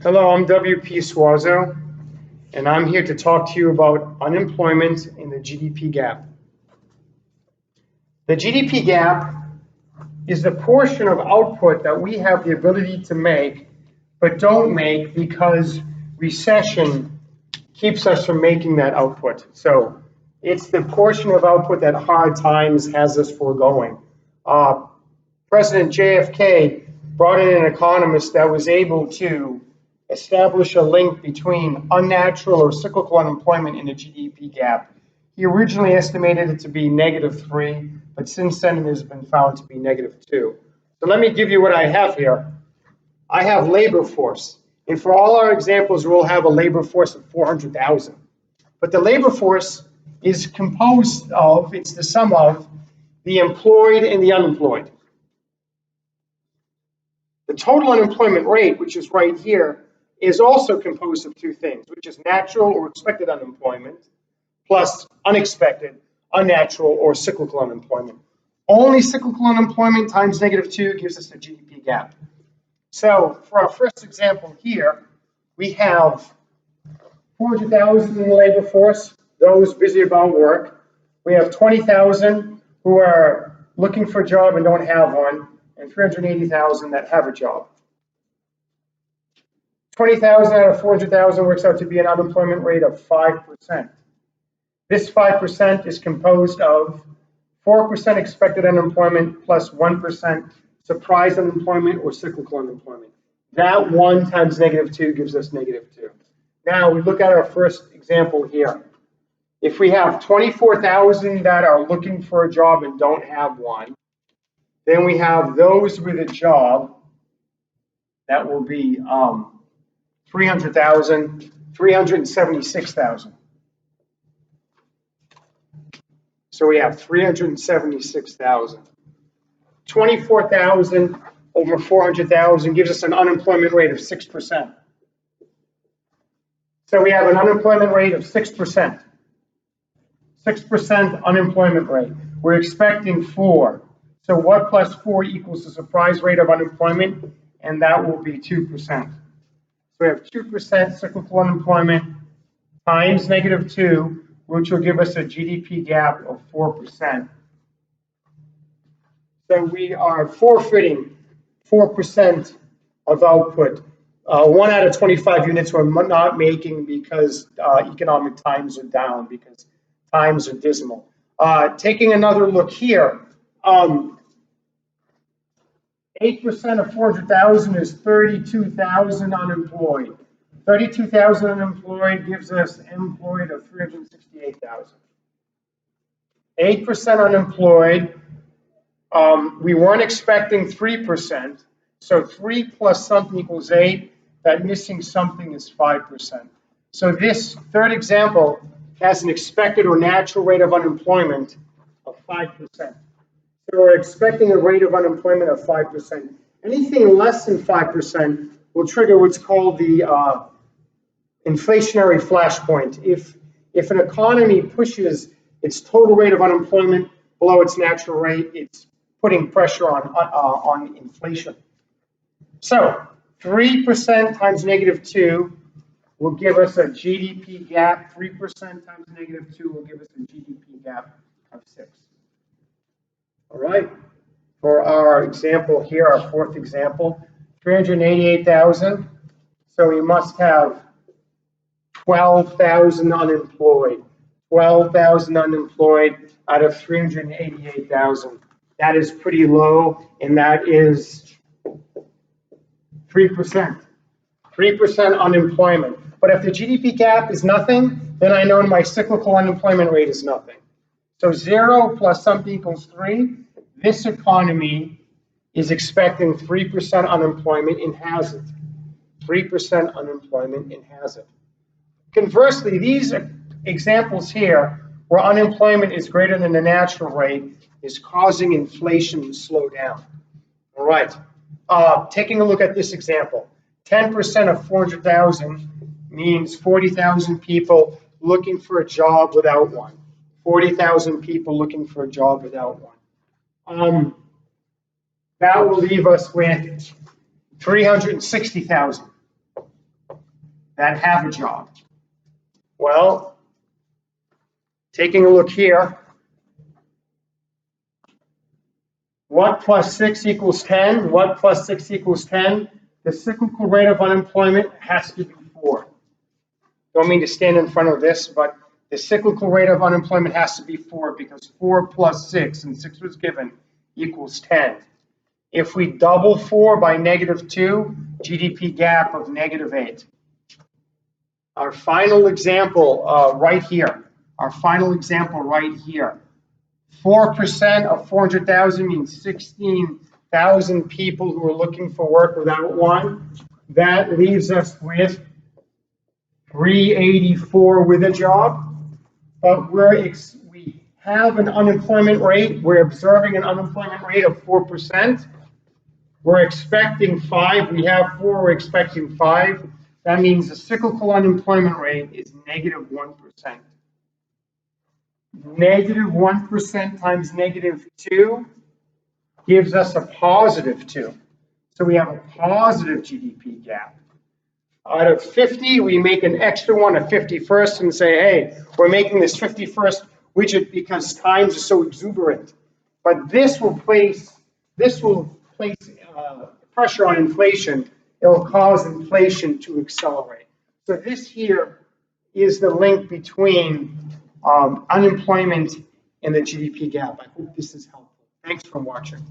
Hello, I'm WP Suazo, and I'm here to talk to you about unemployment and the GDP gap. The GDP gap is the portion of output that we have the ability to make, but don't make because recession keeps us from making that output. So it's the portion of output that hard times has us foregoing. President JFK brought in an economist that was able to establish a link between unnatural or cyclical unemployment and the GDP gap. He originally estimated it to be -3, but since then it has been found to be -2. So let me give you what I have here. I have labor force, and for all our examples, we'll have a labor force of 400,000. But the labor force is composed of, it's the sum of the employed and the unemployed. The total unemployment rate, which is right here, is also composed of two things, which is natural or expected unemployment plus unexpected, unnatural, or cyclical unemployment. Only cyclical unemployment times -2 gives us a GDP gap. So for our first example here, we have 400,000 in the labor force, those busy about work. We have 20,000 who are looking for a job and don't have one, and 380,000 that have a job. 20,000 out of 400,000 works out to be an unemployment rate of 5%. This 5% is composed of 4% expected unemployment plus 1% surprise unemployment or cyclical unemployment. That 1 times -2 gives us -2. Now we look at our first example here. If we have 24,000 that are looking for a job and don't have one, then we have those with a job, that will be 300,000, 376,000. So we have 376,000. 24,000 over 400,000 gives us an unemployment rate of 6%. So we have an unemployment rate of 6%. 6% unemployment rate. We're expecting 4. So what plus 4 equals the surprise rate of unemployment? And that will be 2%. So we have 2% cyclical unemployment times -2, which will give us a GDP gap of 4%. So we are forfeiting 4% of output. 1 out of 25 units we're not making because economic times are down, because times are dismal. Taking another look here, 8% of 400,000 is 32,000 unemployed. 32,000 unemployed gives us employed of 368,000. 8% unemployed, we weren't expecting 3%, so 3 plus something equals 8, that missing something is 5%. So this third example has an expected or natural rate of unemployment of 5%. So we're expecting a rate of unemployment of 5%. Anything less than 5% will trigger what's called the inflationary flashpoint. If an economy pushes its total rate of unemployment below its natural rate, it's putting pressure on inflation. So 3% times -2 will give us a GDP gap. 3% times -2 will give us a GDP gap of 6. All right, for our example here, our fourth example, 388,000. So we must have 12,000 unemployed. 12,000 unemployed out of 388,000. That is pretty low, and that is 3%. 3% unemployment. But if the GDP gap is nothing, then I know my cyclical unemployment rate is nothing. So 0 plus something equals 3. This economy is expecting 3% unemployment and has it. 3% unemployment and has it. Conversely, these examples here, where unemployment is greater than the natural rate, is causing inflation to slow down. All right, taking a look at this example, 10% of 400,000 means 40,000 people looking for a job without one. 40,000 people looking for a job without one. That will leave us with 360,000. that have a job. Well, taking a look here, what plus 6 equals 10? What plus 6 equals 10? The cyclical rate of unemployment has to be 4. Don't mean to stand in front of this, but the cyclical rate of unemployment has to be 4 because 4 plus 6, and 6 was given, equals 10. If we double 4 by -2, GDP gap of -8. Our final example right here. Our final example right here. 4% of 400,000 means 16,000 people who are looking for work without one. That leaves us with 384 with a job. But we have an unemployment rate. We're observing an unemployment rate of 4%. We're expecting 5. We have 4. We're expecting 5. That means the cyclical unemployment rate is -1%. -1% times -2 gives us a +2. So we have a positive GDP gap. Out of 50, we make an extra one, a 51st, and say, hey, we're making this 51st widget because times are so exuberant. But this will place pressure on inflation. It'll cause inflation to accelerate. So this here is the link between unemployment and the GDP gap. I hope this is helpful. Thanks for watching.